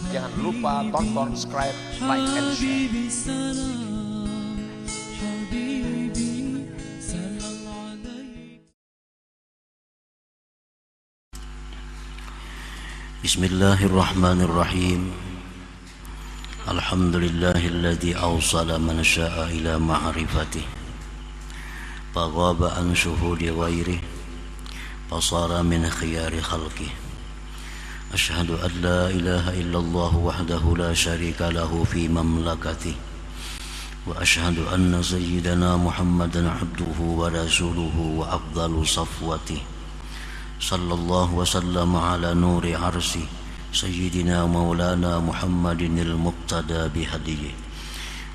Jangan lupa tonton, subscribe, like, and share. Bismillahirrahmanirrahim. Alhamdulillahilladzi awsala man syaa ila ma'rifatih faghaba an syuhudi ghairih fasara min khiyari khalqih. Ashhadu an la ilaha illallah wahdahu la syarika lahu fi mamlakatih wa ashhadu anna sayyidana Muhammadan abduhu wa rasuluhu wa afdalu safwatih. Sallallahu wa sallam ala nuri arsi sayyidina maulana Muhammadinil muqtada bihadiyih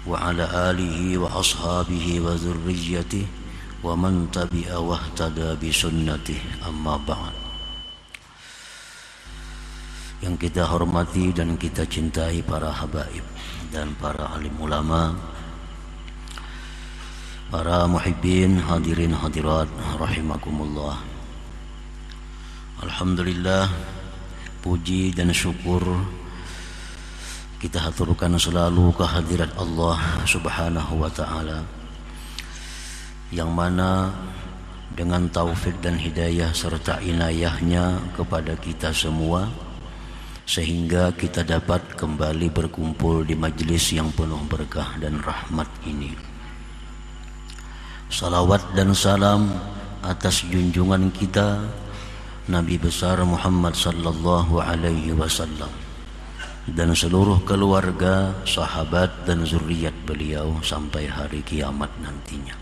wa ala alihi wa ashabihi wa dhurriyyatih wa man tabi'a wahtada bisunnatih, amma ba'd. Yang kita hormati dan kita cintai para habaib dan para alim ulama, para muhibbin, hadirin hadirat rahimakumullah. Alhamdulillah, puji dan syukur kita haturkan selalu kehadirat Allah Subhanahu wa ta'ala, yang mana dengan taufik dan hidayah serta inayahnya kepada kita semua, sehingga kita dapat kembali berkumpul di majlis yang penuh berkah dan rahmat ini. Salawat dan salam atas junjungan kita Nabi besar Muhammad sallallahu alaihi wasallam dan seluruh keluarga, sahabat dan zuriat beliau sampai hari kiamat nantinya.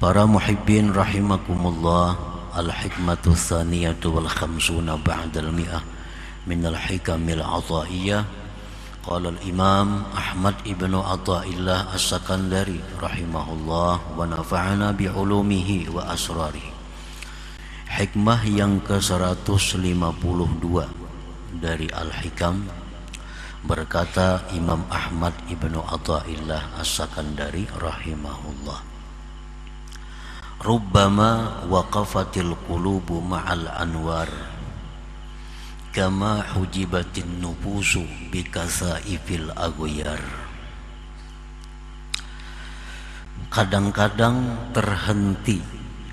Para muhibbin rahimakumullah, al-hikmatu tsaniyatu wal khamsuna ba'dal mi'ah min al-hikamil ataiyah. Qala al-imam Ahmad ibnu Athaillah as-Sakandari rahimahullah wa nafa'ana bi'ulumihi wa asrarihi. Hikmah yang ke-152 dari Al-Hikam, berkata Imam Ahmad ibnu Athaillah as-Sakandari rahimahullah, rubbama waqafatil qulubu ma'al anwar kama hujibatin nufusu bikasaifil aghyar. Kadang-kadang terhenti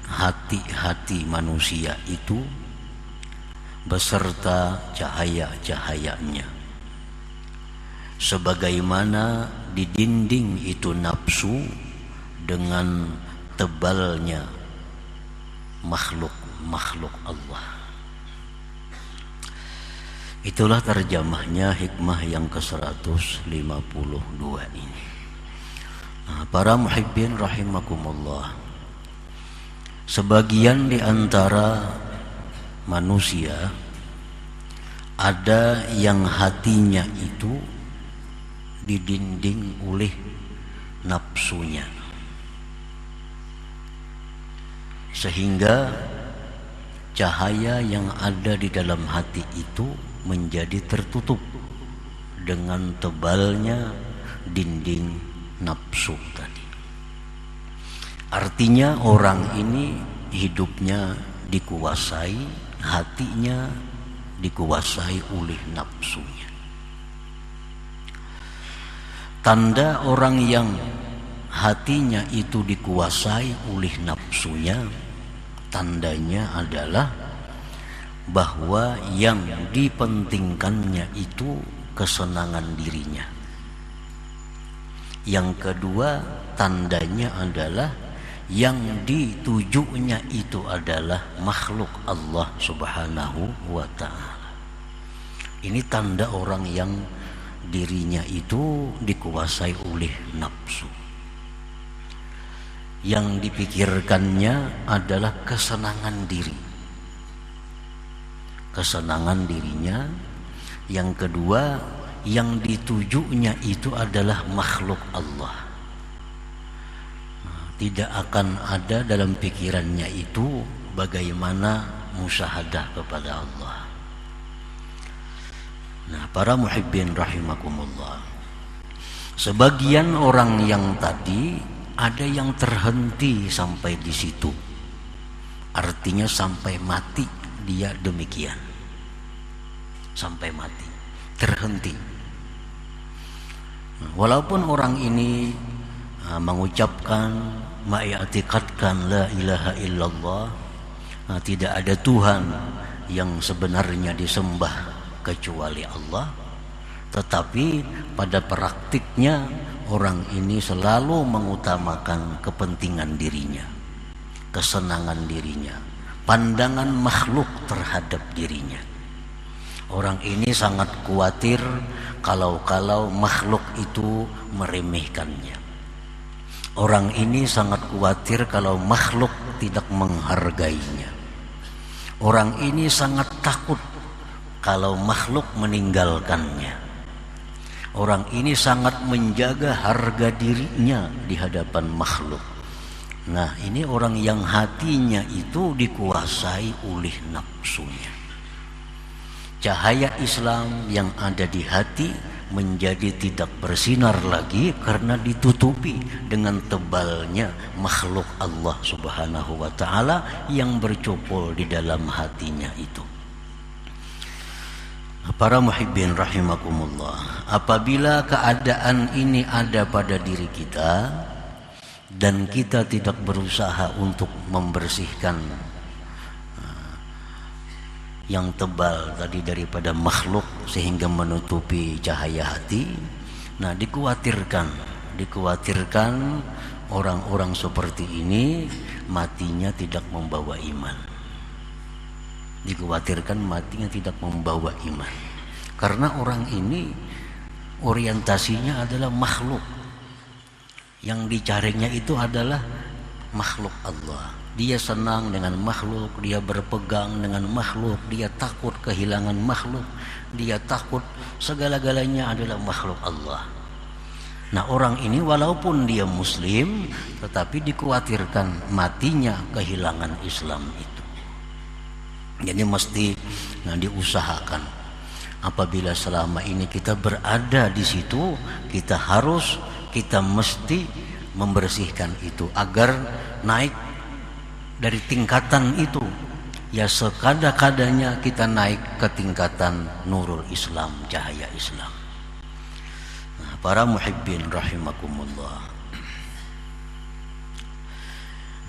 hati-hati manusia itu beserta cahaya-cahayanya, sebagaimana di dinding itu nafsu dengan tebalnya makhluk Allah. Itulah terjemahnya hikmah yang ke-152 ini. Para muhibbin rahimakumullah, sebagian di antara manusia ada yang hatinya itu didinding oleh nafsunya, sehingga cahaya yang ada di dalam hati itu menjadi tertutup dengan tebalnya dinding nafsu tadi. Artinya orang ini hidupnya dikuasai, hatinya dikuasai oleh nafsunya. Tanda orang yang hatinya itu dikuasai oleh nafsunya, tandanya adalah bahwa yang dipentingkannya itu kesenangan dirinya. Yang kedua, tandanya adalah yang ditujunya itu adalah makhluk Allah Subhanahu wa ta'ala. Ini tanda orang yang dirinya itu dikuasai oleh nafsu. Yang dipikirkannya adalah kesenangan diri, kesenangan dirinya. Yang kedua, yang ditujunya itu adalah makhluk Allah. Tidak akan ada dalam pikirannya itu bagaimana musyahadah kepada Allah. Para muhibbin rahimakumullah, sebagian orang yang tadi ada yang terhenti sampai di situ, artinya sampai mati dia demikian. sampai mati, terhenti. Walaupun orang ini mengucapkan, mengiktikadkan la ilaha illallah, tidak ada Tuhan yang sebenarnya disembah kecuali Allah, tetapi pada praktiknya orang ini selalu mengutamakan kepentingan dirinya, kesenangan dirinya, pandangan makhluk terhadap dirinya. Orang ini sangat khawatir kalau makhluk itu meremehkannya. Orang ini sangat khawatir kalau makhluk tidak menghargainya. Orang ini sangat takut kalau makhluk meninggalkannya. Orang ini sangat menjaga harga dirinya di hadapan makhluk. Nah, ini orang yang hatinya itu dikuasai oleh nafsunya. Cahaya Islam yang ada di hati menjadi tidak bersinar lagi karena ditutupi dengan tebalnya makhluk Allah Subhanahu wa ta'ala yang bercokol di dalam hatinya itu. Para muhibbin rahimakumullah, apabila keadaan ini ada pada diri kita dan kita tidak berusaha untuk membersihkan yang tebal tadi daripada makhluk sehingga menutupi cahaya hati, nah dikhawatirkan orang-orang seperti ini matinya tidak membawa iman. Dikhawatirkan matinya tidak membawa iman, karena orang ini orientasinya adalah makhluk, yang dicarinya itu adalah makhluk Allah. Dia senang dengan makhluk, dia berpegang dengan makhluk, dia takut kehilangan makhluk, dia takut segala-galanya adalah makhluk Allah. Nah, orang ini walaupun dia muslim, tetapi dikhawatirkan matinya kehilangan Islam itu. Jadi mesti diusahakan. Apabila selama ini kita berada di situ, kita mesti membersihkan itu agar naik dari tingkatan itu. Ya sekada-kadanya kita naik ke tingkatan nurul Islam, cahaya Islam. Nah, para muhibbin rahimakumullah,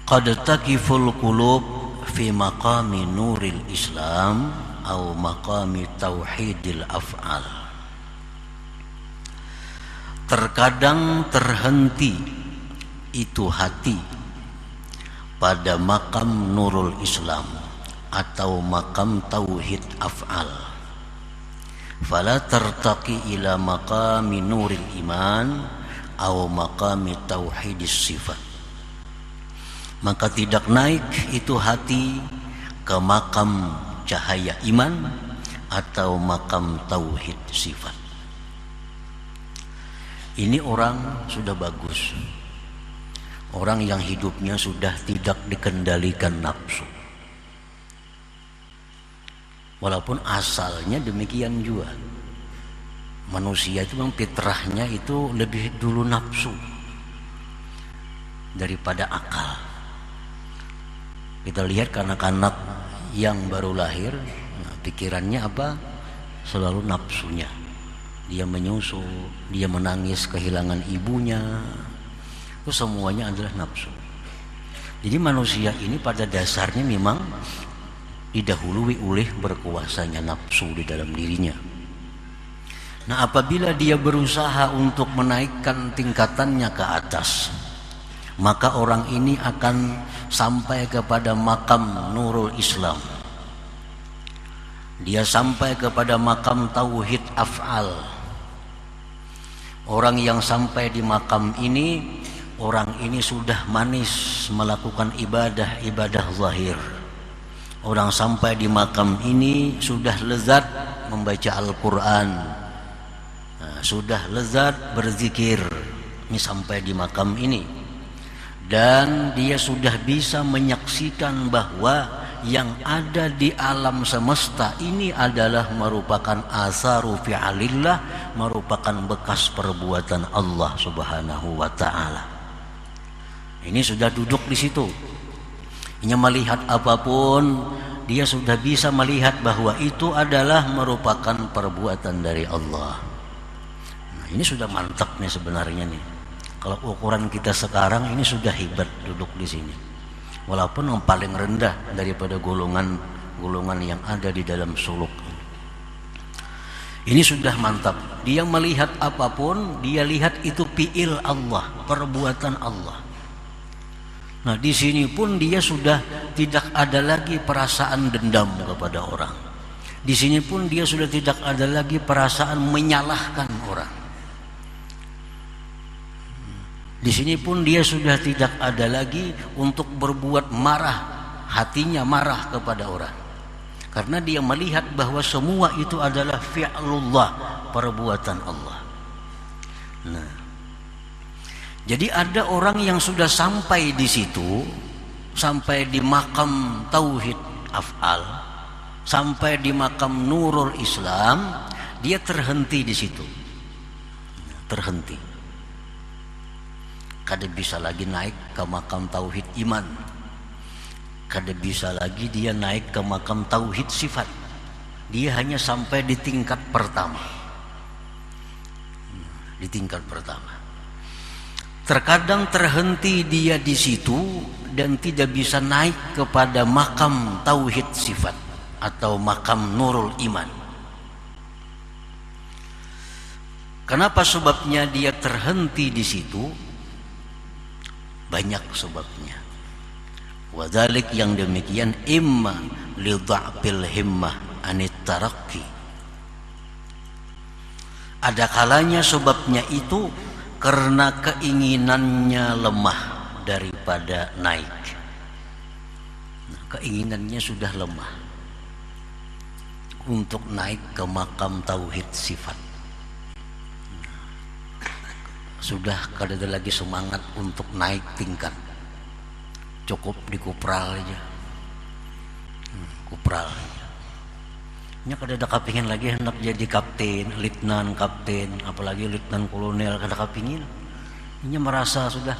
qad taqiful qulub fi maqami nuril Islam atau maqami tauhidil af'al. Terkadang terhenti itu hati pada makam nurul Islam atau makam tauhid af'al. Fala tartaqi ila maqami nuril iman atau maqami tauhidis sifat. Maka tidak naik itu hati ke makam cahaya iman atau makam tauhid sifat. Ini orang sudah bagus, orang yang hidupnya sudah tidak dikendalikan nafsu. Walaupun asalnya demikian juga, manusia itu memang fitrahnya itu lebih dulu nafsu daripada akal. Kita lihat anak-anak yang baru lahir, pikirannya apa? Selalu nafsunya. Dia menyusu, dia menangis kehilangan ibunya, itu semuanya adalah nafsu. Jadi manusia ini pada dasarnya memang didahului oleh berkuasanya nafsu di dalam dirinya. Nah, apabila dia berusaha untuk menaikkan tingkatannya ke atas, maka orang ini akan sampai kepada makam nurul Islam. Dia sampai kepada makam tauhid af'al. Orang yang sampai di makam ini, orang ini sudah manis melakukan ibadah zahir. Orang sampai di makam ini sudah lezat membaca Al-Quran, sudah lezat berzikir. Ini sampai di makam ini, dan dia sudah bisa menyaksikan bahwa yang ada di alam semesta ini adalah merupakan asaru fi'alillah, merupakan bekas perbuatan Allah Subhanahu wa ta'ala. Ini sudah duduk di situ. Ini melihat apapun dia sudah bisa melihat bahwa itu adalah merupakan perbuatan dari Allah. Nah, ini sudah mantap nih sebenarnya nih. Kalau ukuran kita sekarang ini sudah hebat duduk di sini. Walaupun yang paling rendah daripada golongan yang ada di dalam suluk. Ini sudah mantap. Dia melihat apapun, dia lihat itu fi'il Allah, perbuatan Allah. Nah, di sini pun dia sudah tidak ada lagi perasaan dendam kepada orang. Di sini pun dia sudah tidak ada lagi perasaan menyalahkan orang. Di sini pun dia sudah tidak ada lagi untuk berbuat marah, hatinya marah kepada orang. Karena dia melihat bahwa semua itu adalah fi'lullah, perbuatan Allah. Nah, jadi ada orang yang sudah sampai di situ, sampai di makam tauhid af'al, sampai di makam nurul Islam, dia terhenti di situ. Terhenti. Kada bisa lagi naik ke makam tauhid iman. Kada bisa lagi dia naik ke makam tauhid sifat. Dia hanya sampai di tingkat pertama. Di tingkat pertama. Terkadang terhenti dia di situ dan tidak bisa naik kepada makam tauhid sifat atau makam nurul iman. Kenapa sebabnya dia terhenti di situ? Banyak sebabnya. Wadhalik yang demikian imma li dha'fil himmah anit tarakki. Ada kalanya sebabnya itu karena keinginannya lemah daripada naik. Nah, keinginannya sudah lemah untuk naik ke makam tauhid sifat. Sudah kada ada lagi semangat untuk naik tingkat. Cukup di kupral aja. Kupral aja. Nya kada ada kapingin lagi hendak jadi kapten, letnan kapten, apalagi letnan kolonel, kada kapingin. Nya merasa sudah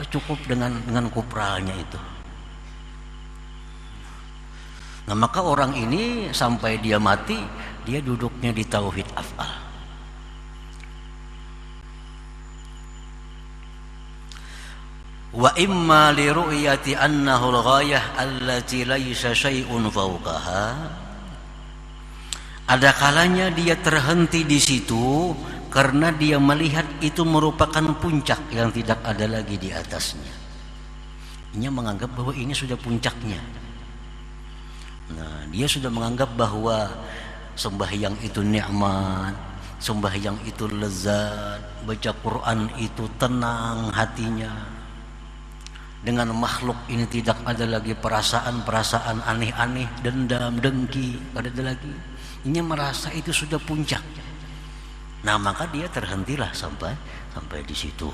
cukup dengan kupralnya itu. Nah, maka orang ini sampai dia mati, dia duduknya di tauhid af'al. Wa imma li ru'yati annahu al-ghayah allati laysa syai'un fawqaha. Ada kalanya dia terhenti di situ karena dia melihat itu merupakan puncak yang tidak ada lagi di atasnya. Dia menganggap bahwa ini sudah puncaknya. Nah, dia sudah menganggap bahwa sembahyang itu nikmat, sembahyang itu lezat, baca Quran itu tenang hatinya. Dengan makhluk ini tidak ada lagi perasaan-perasaan aneh-aneh, dendam, dengki, tidak ada lagi. Ini merasa itu sudah puncak. Nah, maka dia terhentilah sampai di situ.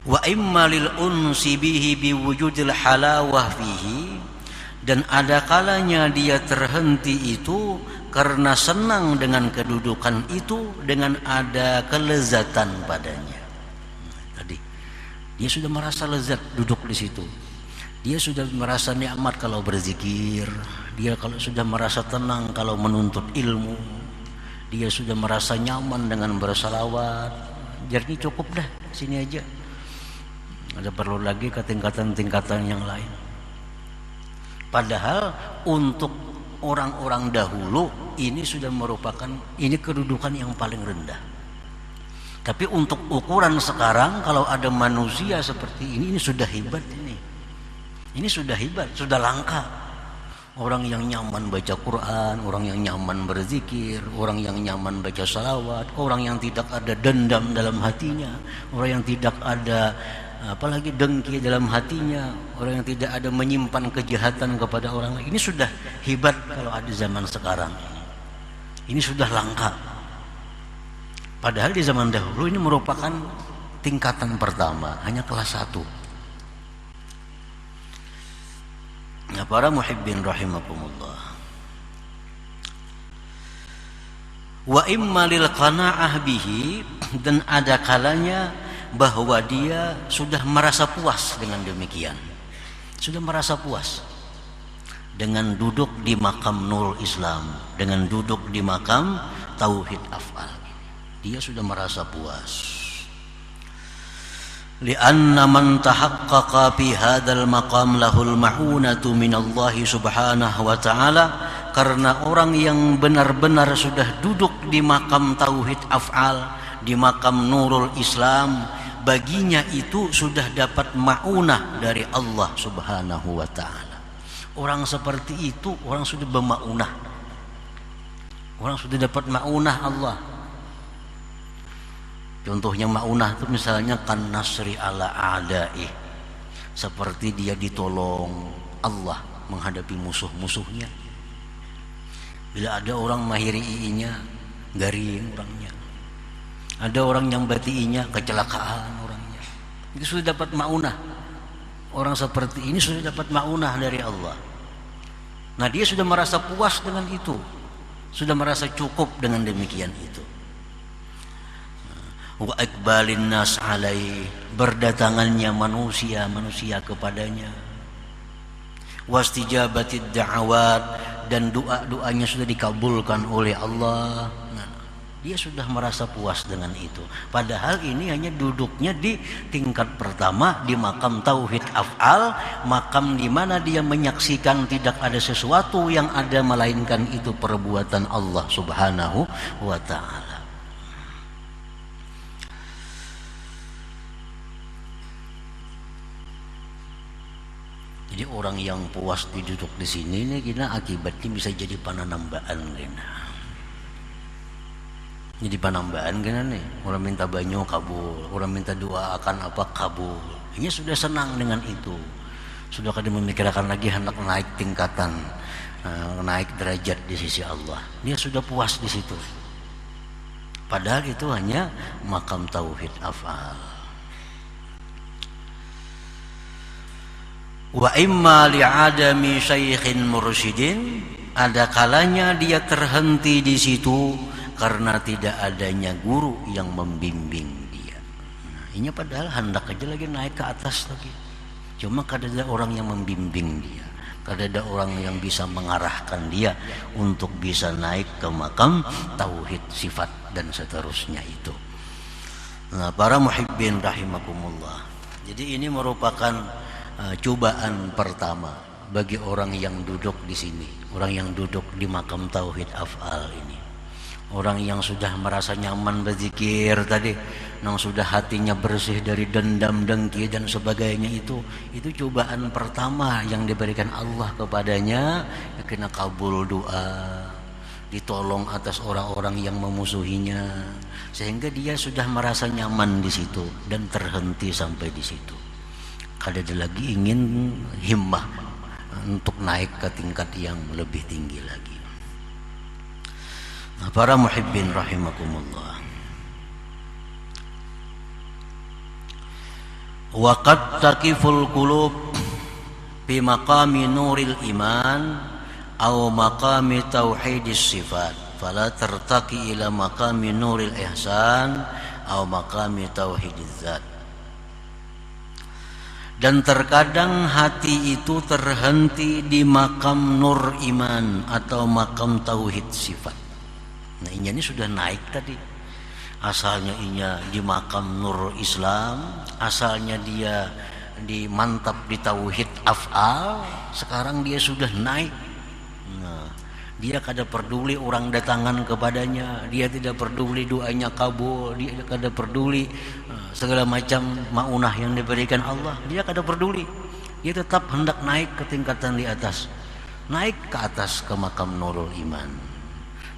Wa imma lil unsi bihi biwujudil halawah fihi, dan ada kalanya dia terhenti itu karena senang dengan kedudukan itu, dengan ada kelezatan padanya. Tadi dia sudah merasa lezat duduk di situ. Dia sudah merasa nikmat kalau berzikir. Dia kalau sudah merasa tenang kalau menuntut ilmu. Dia sudah merasa nyaman dengan bersalawat. Jadi cukup dah sini aja. Ada perlu lagi ke tingkatan-tingkatan yang lain. Padahal untuk orang-orang dahulu ini sudah merupakan kedudukan yang paling rendah. Tapi untuk ukuran sekarang, kalau ada manusia seperti ini sudah hebat ini. Ini sudah hebat, sudah langka. Orang yang nyaman baca Quran, orang yang nyaman berzikir, orang yang nyaman baca salawat, orang yang tidak ada dendam dalam hatinya, orang yang tidak ada apalagi dengki dalam hatinya, orang yang tidak ada menyimpan kejahatan kepada orang lain. Ini sudah hebat kalau ada zaman sekarang. Ini sudah langka. Padahal di zaman dahulu ini merupakan tingkatan pertama, hanya kelas 1. Nah, para muhibbin rahimakumullah. Wa imma lil qana'ah bihi, dan ada kalanya bahwa dia sudah merasa puas dengan demikian, sudah merasa puas dengan duduk di makam Nurul Islam, dengan duduk di makam Tauhid Af'al. Dia sudah merasa puas. Lianna man tahaqqaqa fi hadzal maqam lahul ma'unatu minallahi subhanahu wa ta'ala, karena orang yang benar-benar sudah duduk di makam Tauhid Af'al, di makam Nurul Islam, baginya itu sudah dapat ma'unah dari Allah subhanahu wa ta'ala. Orang seperti itu, orang sudah berma'unah, orang sudah dapat ma'unah Allah. Contohnya ma'unah itu misalnya kan nasri ala a'da'i, seperti dia ditolong Allah menghadapi musuh-musuhnya. Bila ada orang mahiri iinya, garing orangnya. Ada orang yang batiinya, kecelakaan orangnya. Itu sudah dapat ma'unah. Orang seperti ini sudah dapat ma'unah dari Allah. Nah, dia sudah merasa puas dengan itu, sudah merasa cukup dengan demikian itu. Wa iqbalin nas alai, berdatangannya manusia kepadanya. Wastijabatid da'awat, dan doa-doanya sudah dikabulkan oleh Allah. Nah, dia sudah merasa puas dengan itu. Padahal ini hanya duduknya di tingkat pertama di makam Tauhid Af'al, makam di mana dia menyaksikan tidak ada sesuatu yang ada melainkan itu perbuatan Allah subhanahu wa ta'ala. Jadi orang yang puas duduk di sini ini kena akibatnya bisa jadi pananambaan kena. Jadi panambaan kena nih. Orang minta banyu kabul, orang minta doa akan apa kabul. Ini sudah senang dengan itu. Sudah kadang memikirkan lagi hendak naik tingkatan, naik derajat di sisi Allah. Dia sudah puas di situ. Padahal itu hanya makam Tauhid Af'al. Wa imma li'adami syaikhin mursyidin, ada kalanya dia terhenti di situ karena tidak adanya guru yang membimbing dia. Nah, ini padahal hendak aja lagi naik ke atas lagi. Cuma kada ada orang yang membimbing dia, kada ada orang yang bisa mengarahkan dia untuk bisa naik ke makam tauhid sifat dan seterusnya itu. Nah, para muhibbin rahimakumullah. Jadi ini merupakan cobaan pertama bagi orang yang duduk di sini, orang yang duduk di makam Tauhid Af'al ini. Orang yang sudah merasa nyaman berzikir tadi, yang sudah hatinya bersih dari dendam, dengki dan sebagainya, itu cobaan pertama yang diberikan Allah kepadanya, kena kabul doa, ditolong atas orang-orang yang memusuhinya, sehingga dia sudah merasa nyaman di situ dan terhenti sampai di situ. Kada ada lagi ingin himmah untuk naik ke tingkat yang lebih tinggi lagi. Nah, para muhibbin rahimakumullah. Wa qad taqiful qulub fi maqami nuril iman aw maqami tauhidis sifat, fala tartaqi ila maqami nuril ihsan aw maqami tauhidiz zat. Dan terkadang hati itu terhenti di makam nur iman atau makam tauhid sifat. Nah, ini sudah naik tadi. Asalnya inya di makam nur Islam, asalnya dia di mantap di tauhid af'al, sekarang dia sudah naik. Nah, dia kada peduli orang datangan kepadanya, dia tidak peduli doanya kabul, dia kada peduli segala macam maunah yang diberikan Allah, dia kada peduli. Dia tetap hendak naik ke tingkatan di atas, naik ke atas ke makam nurul iman,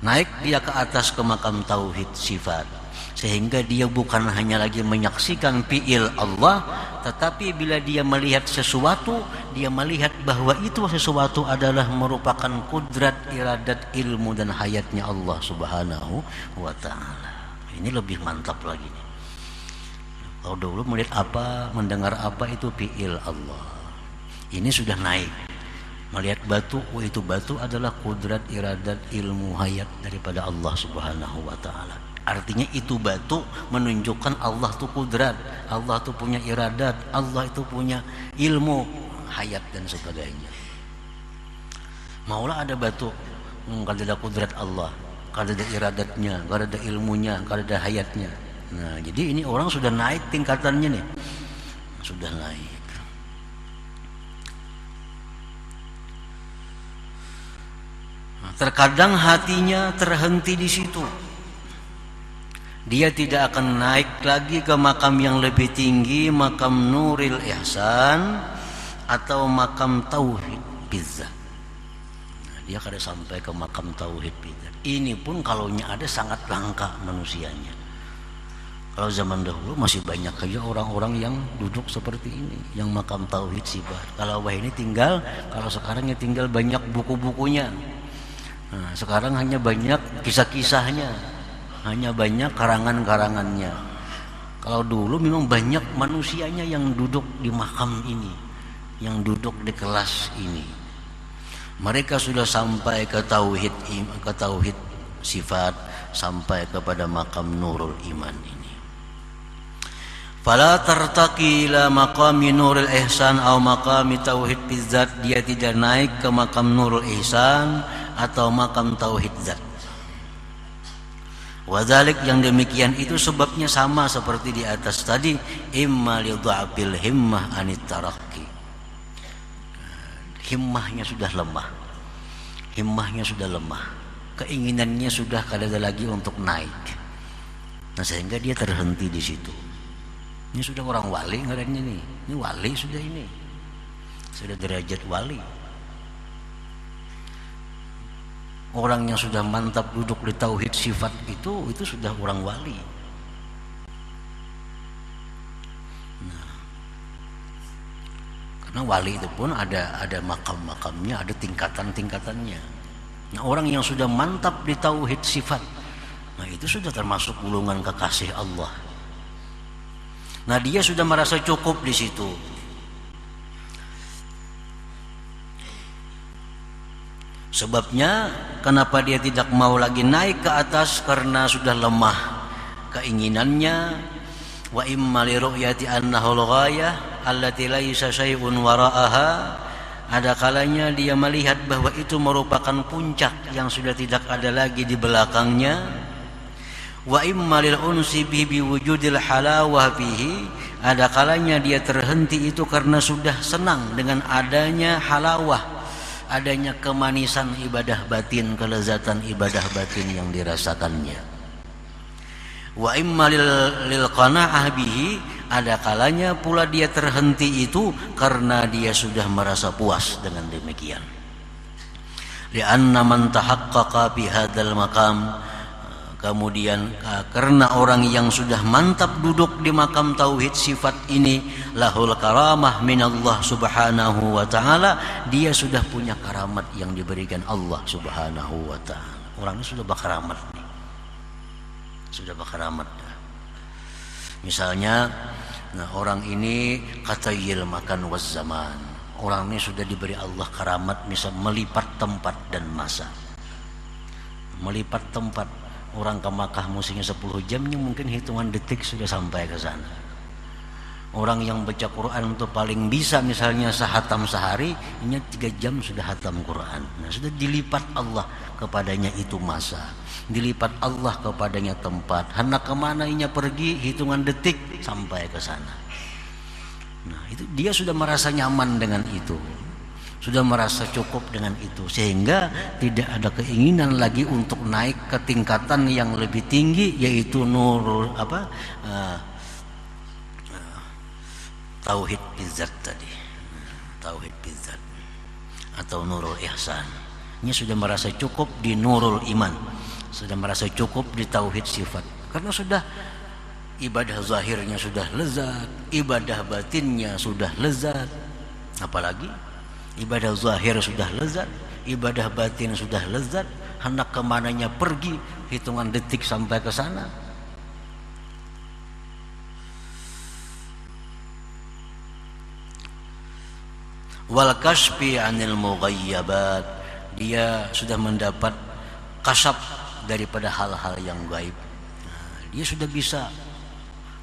naik dia ke atas ke makam tauhid sifat, sehingga dia bukan hanya lagi menyaksikan fi'il Allah, tetapi bila dia melihat sesuatu, dia melihat bahwa itu sesuatu adalah merupakan kudrat, iradat, ilmu dan hayatnya Allah subhanahu wa ta'ala. Ini lebih mantap lagi nih. Kalau dulu melihat apa, mendengar apa, itu fi'il Allah. Ini sudah naik. Melihat batu, oh itu batu adalah kudrat, iradat, ilmu, hayat daripada Allah subhanahu wa ta'ala. Artinya itu batu menunjukkan Allah itu kudrat, Allah itu punya iradat, Allah itu punya ilmu, hayat dan sebagainya. Maulah ada batu, kalau ada kudrat Allah, kalau ada iradatnya, kalau ada ilmunya, kalau ada hayatnya. Nah, jadi ini orang sudah naik tingkatannya nih, sudah naik. Terkadang hatinya terhenti di situ. Dia tidak akan naik lagi ke makam yang lebih tinggi, makam Nuril Ihsan atau makam Tauhid Bizzat. Nah, dia kada sampai ke makam Tauhid Bizzat. Ini pun kalaunya ada sangat langka manusianya. Kalau zaman dahulu masih banyak aja orang-orang yang duduk seperti ini, yang makam Tauhid Sifat. Kalau ini tinggal, kalau sekarang ya tinggal banyak buku-bukunya. Nah, sekarang hanya banyak kisah-kisahnya, hanya banyak karangan-karangannya. Kalau dulu memang banyak manusianya yang duduk di makam ini, yang duduk di kelas ini. Mereka sudah sampai ke tauhid sifat, sampai kepada makam Nurul Iman ini. Fala tartaqi ila maqami Nurul Ihsan atau maqami Tauhid Bizzat, dia tidak naik ke makam Nurul Ihsan atau makam Tauhid Zat. Wadzalik, yang demikian itu sebabnya sama seperti di atas tadi, imma li dha'fil himmah anit tarakki. Himmahnya sudah lemah. Himmahnya sudah lemah. Keinginannya sudah kada ada lagi untuk naik. Nah, sehingga dia terhenti di situ. Ini sudah orang wali ngarannya nih. Ini wali sudah ini. Sudah derajat wali. Orang yang sudah mantap duduk di tauhid sifat itu sudah orang wali. Nah, karena wali itu pun ada makam-makamnya, ada tingkatan-tingkatannya. Nah, orang yang sudah mantap di tauhid sifat, nah itu sudah termasuk golongan kekasih Allah. Nah, dia sudah merasa cukup di situ. Sebabnya kenapa dia tidak mau lagi naik ke atas, karena sudah lemah keinginannya. Wa imma li ru'yati annahu al-ghayah allati laisa syai'un wara'aha, ada kalanya dia melihat bahwa itu merupakan puncak yang sudah tidak ada lagi di belakangnya. Wa imma lil unsi bi wujudil halawah bihi, ada kalanya dia terhenti itu karena sudah senang dengan adanya halawah, adanya kemanisan ibadah batin, kelezatan ibadah batin yang dirasakannya. Wa imma lil qana'ah bihi, ada kalanya pula dia terhenti itu karena dia sudah merasa puas dengan demikian. Li'anna man tahaqqaqa bi hadzal maqam, kemudian karena orang yang sudah mantap duduk di makam tauhid sifat ini, lahul karamah minallah subhanahu wa ta'ala, dia sudah punya karamat yang diberikan Allah subhanahu wa ta'ala. Orang ini sudah berkaramat nih. Sudah berkaramat. Misalnya, nah orang ini katayil makan waz zaman. Orang ini sudah diberi Allah karamat, misal melipat tempat dan masa. Melipat tempat. Orang ke Makkah musimnya 10 jamnya, mungkin hitungan detik sudah sampai ke sana. Orang yang baca Quran itu paling bisa misalnya sehatam sehari, ini 3 jam sudah hatam Quran. Nah, sudah dilipat Allah kepadanya itu masa, dilipat Allah kepadanya tempat. Hendak kemana inya pergi, hitungan detik sampai ke sana. Nah, itu dia sudah merasa nyaman dengan itu, sudah merasa cukup dengan itu, sehingga tidak ada keinginan lagi untuk naik ke tingkatan yang lebih tinggi, yaitu nurul tauhid bizzat tadi, tauhid bizzat atau nurul ihsan. Ini sudah merasa cukup di nurul iman, sudah merasa cukup di tauhid sifat, karena sudah ibadah zahirnya sudah lezat, ibadah batinnya sudah lezat. Apalagi ibadah zahir sudah lezat, ibadah batin sudah lezat, hendak kemananya pergi, hitungan detik sampai ke sana. Wal kasfi anil mughayyabat, dia sudah mendapat kasab daripada hal-hal yang gaib. Dia sudah bisa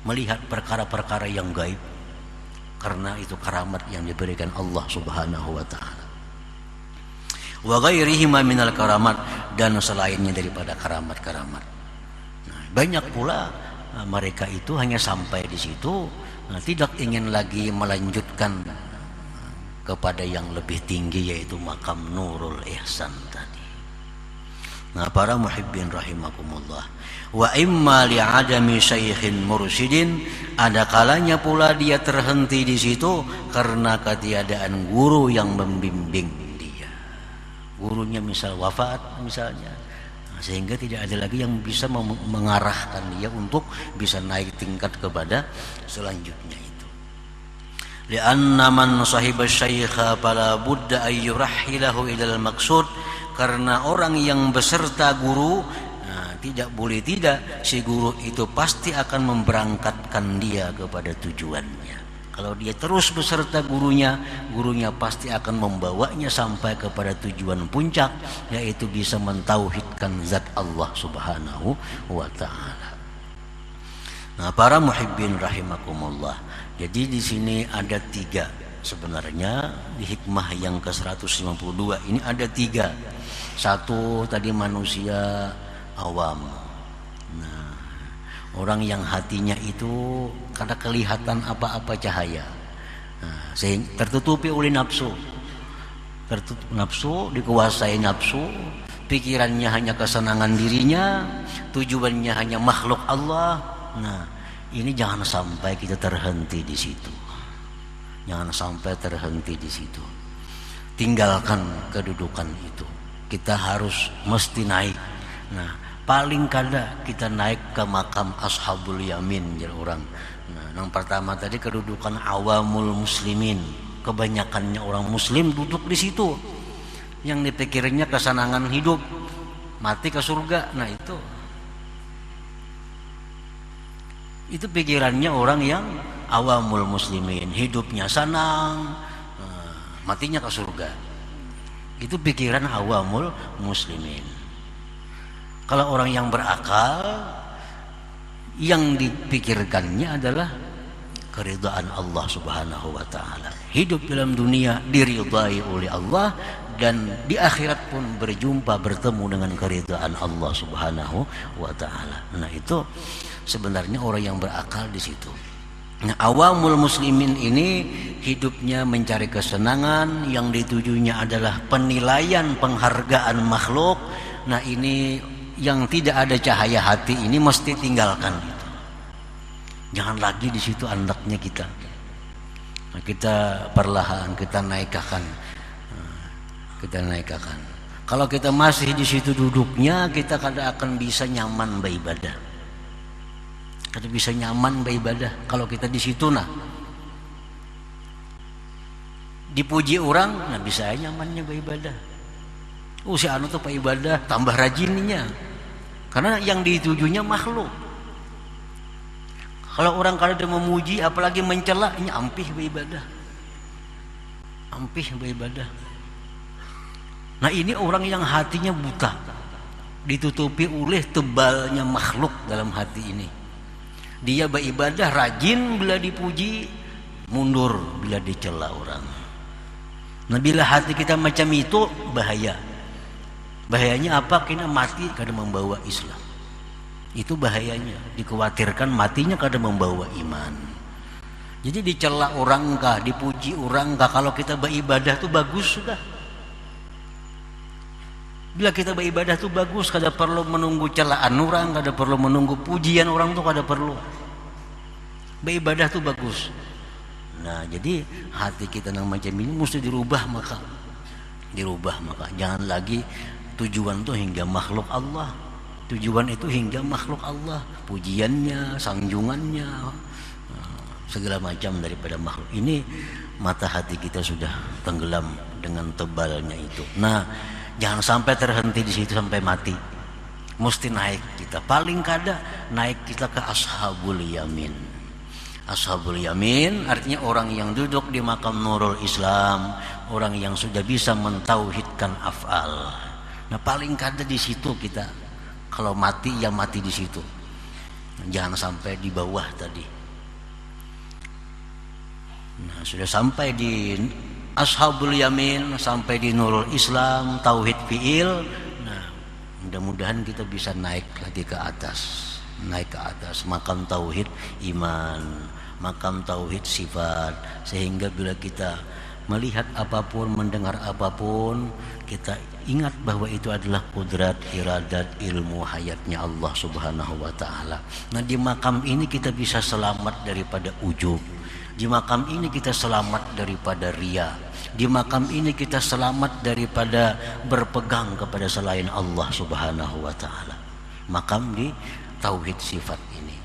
melihat perkara-perkara yang gaib, karena itu karamat yang diberikan Allah Subhanahu wa taala. Wa ghairihima minal karamat, dan selainnya daripada karamat-karamat. Nah, banyak pula mereka itu hanya sampai di situ, tidak ingin lagi melanjutkan kepada yang lebih tinggi, yaitu makam Nurul Ihsan tadi. Nah, para muhibbin rahimakumullah, wa imma li'adami syaikhin mursyidin, ada kalanya pula dia terhenti di situ karena ketiadaan guru yang membimbing dia. Gurunya misal wafat misalnya, sehingga tidak ada lagi yang bisa mengarahkan dia untuk bisa naik tingkat kepada selanjutnya. Lianna man sahiba syaikha fala budda ay yurahhilahu ilal maqsud, karena orang yang beserta guru, tidak boleh tidak si guru itu pasti akan memberangkatkan dia kepada tujuannya. Kalau dia terus beserta gurunya, gurunya pasti akan membawanya sampai kepada tujuan puncak, yaitu bisa mentauhidkan zat Allah Subhanahu wa taala. Nah, para muhibbin rahimakumullah, jadi di sini ada 3 sebenarnya di hikmah yang ke-152 ini ada 3. Satu tadi manusia awam. Nah, orang yang hatinya itu kada kelihatan apa-apa cahaya. Nah, sehingga tertutupi oleh nafsu. Tertutup nafsu, dikuasai nafsu, pikirannya hanya kesenangan dirinya, tujuannya hanya makhluk Allah. Nah, ini jangan sampai kita terhenti di situ. Jangan sampai terhenti di situ. Tinggalkan kedudukan itu. Kita harus mesti naik. Nah, paling kada kita naik ke makam ashabul yamin jadi orang. Nah, yang pertama tadi kedudukan awamul muslimin. Kebanyakannya orang muslim duduk di situ. Yang dipikirnya kesenangan hidup, mati ke surga. Nah, itu pikirannya orang yang awamul muslimin, hidupnya senang, matinya ke surga. Itu pikiran awamul muslimin. Kalau orang yang berakal, yang dipikirkannya adalah keridhaan Allah Subhanahu wa taala. Hidup dalam dunia diridai oleh Allah, dan di akhirat pun bertemu dengan keridhaan Allah Subhanahu wa taala. Nah, itu sebenarnya orang yang berakal di situ. Nah, awamul muslimin ini hidupnya mencari kesenangan, yang ditujunya adalah penilaian, penghargaan makhluk. Nah, ini yang tidak ada cahaya hati ini mesti tinggalkan itu. Jangan lagi di situ andaknya kita. Nah, kita perlahan kita naikkan. Kalau kita masih di situ duduknya, kita kada akan bisa nyaman beribadah. Kada bisa nyaman beribadah kalau kita di situ. Nah, dipuji orang, nah bisa nyamannya beribadah. Si anu tuh ibadah tambah rajinnya, karena yang ditujunya makhluk. Kalau orang kada memuji apalagi mencela, ini ampih beribadah. Nah, ini orang yang hatinya buta, ditutupi oleh tebalnya makhluk dalam hati ini. Dia beribadah rajin bila dipuji, mundur bila dicela orang. Nah, bila hati kita macam itu, bahaya. Bahayanya apa? Kita mati kada membawa Islam. Itu bahayanya. Dikhawatirkan matinya kada membawa iman. Jadi dicela orang kah, dipuji orang kah, kalau kita beribadah tuh bagus sudah. Bila kita beribadah tuh bagus, kada perlu menunggu celaan orang, kada perlu menunggu pujian orang tuh, kada perlu. Beribadah tuh bagus. Nah, jadi hati kita yang macam ini mesti dirubah maka. Jangan lagi tujuan tuh hingga makhluk Allah. Tujuan itu hingga makhluk Allah, pujiannya, sanjungannya, segala macam daripada makhluk. Ini mata hati kita sudah tenggelam dengan tebalnya itu. Nah, jangan sampai terhenti di situ sampai mati. Mesti naik kita. Paling kada naik kita ke ashabul yamin. Ashabul yamin artinya orang yang duduk di makam Nurul Islam, orang yang sudah bisa mentauhidkan af'al. Nah, paling kada di situ kita. Kalau mati ya mati di situ. Jangan sampai di bawah tadi. Nah, sudah sampai di Ashabul Yamin, sampai di Nurul Islam, Tauhid Fi'il. Nah, mudah-mudahan kita bisa naik lagi ke atas. Naik ke atas makam Tauhid Iman, makam Tauhid Sifat. Sehingga bila kita melihat apapun, mendengar apapun, kita ingat bahwa itu adalah kudrat, iradat, ilmu, hayatnya Allah Subhanahu wa ta'ala. Nah, di makam ini kita bisa selamat daripada ujub. Di makam ini kita selamat daripada riya. Di makam ini kita selamat daripada berpegang kepada selain Allah Subhanahu wa ta'ala. Makam di Tauhid Sifat ini.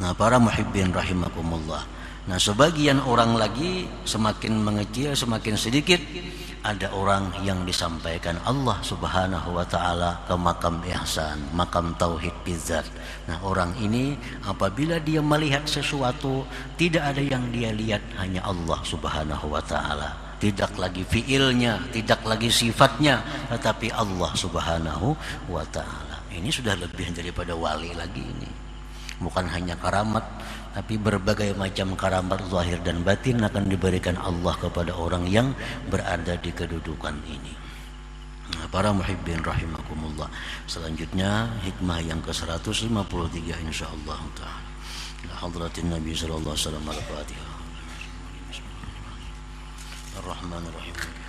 Nah, para muhibbin rahimakumullah. Nah, sebagian orang lagi semakin mengecil, semakin sedikit, ada orang yang disampaikan Allah Subhanahu wa ta'ala ke makam ihsan, makam tauhid bidzat. Nah, orang ini apabila dia melihat sesuatu, tidak ada yang dia lihat, hanya Allah Subhanahu wa ta'ala. Tidak lagi fiilnya, tidak lagi sifatnya, tetapi Allah Subhanahu wa ta'ala. Ini sudah lebih daripada wali lagi ini. Bukan hanya karamat, tapi berbagai macam karamat zahir dan batin akan diberikan Allah kepada orang yang berada di kedudukan ini. Nah, para muhibbin rahimakumullah. Selanjutnya hikmah yang ke-153 insyaallah taala. Ila hadratin Nabi sallallahu alaihi wasallam al-Fatihah. Ar-Rahmanir-Rahim.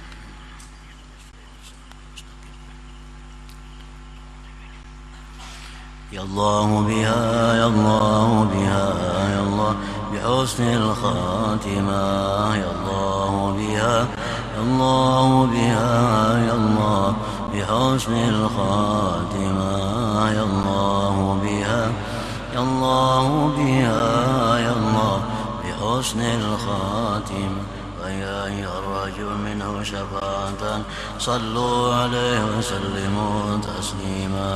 يا الله بها يا الله بها يا الله بحسن الخاتمة يا الله بها يا الله بها يا الله بحسن الخاتمة يا الله بها يا الله بها يا الله بحسن الخاتمة ويا أيها الرجل منه شفاعة صلوا عليه وسلموا تسليما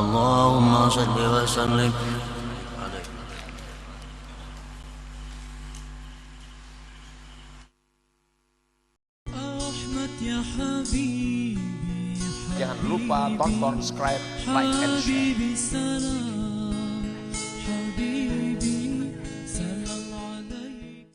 اللهم صل وسلم عليه. Jangan lupa tonton, subscribe, like, and share.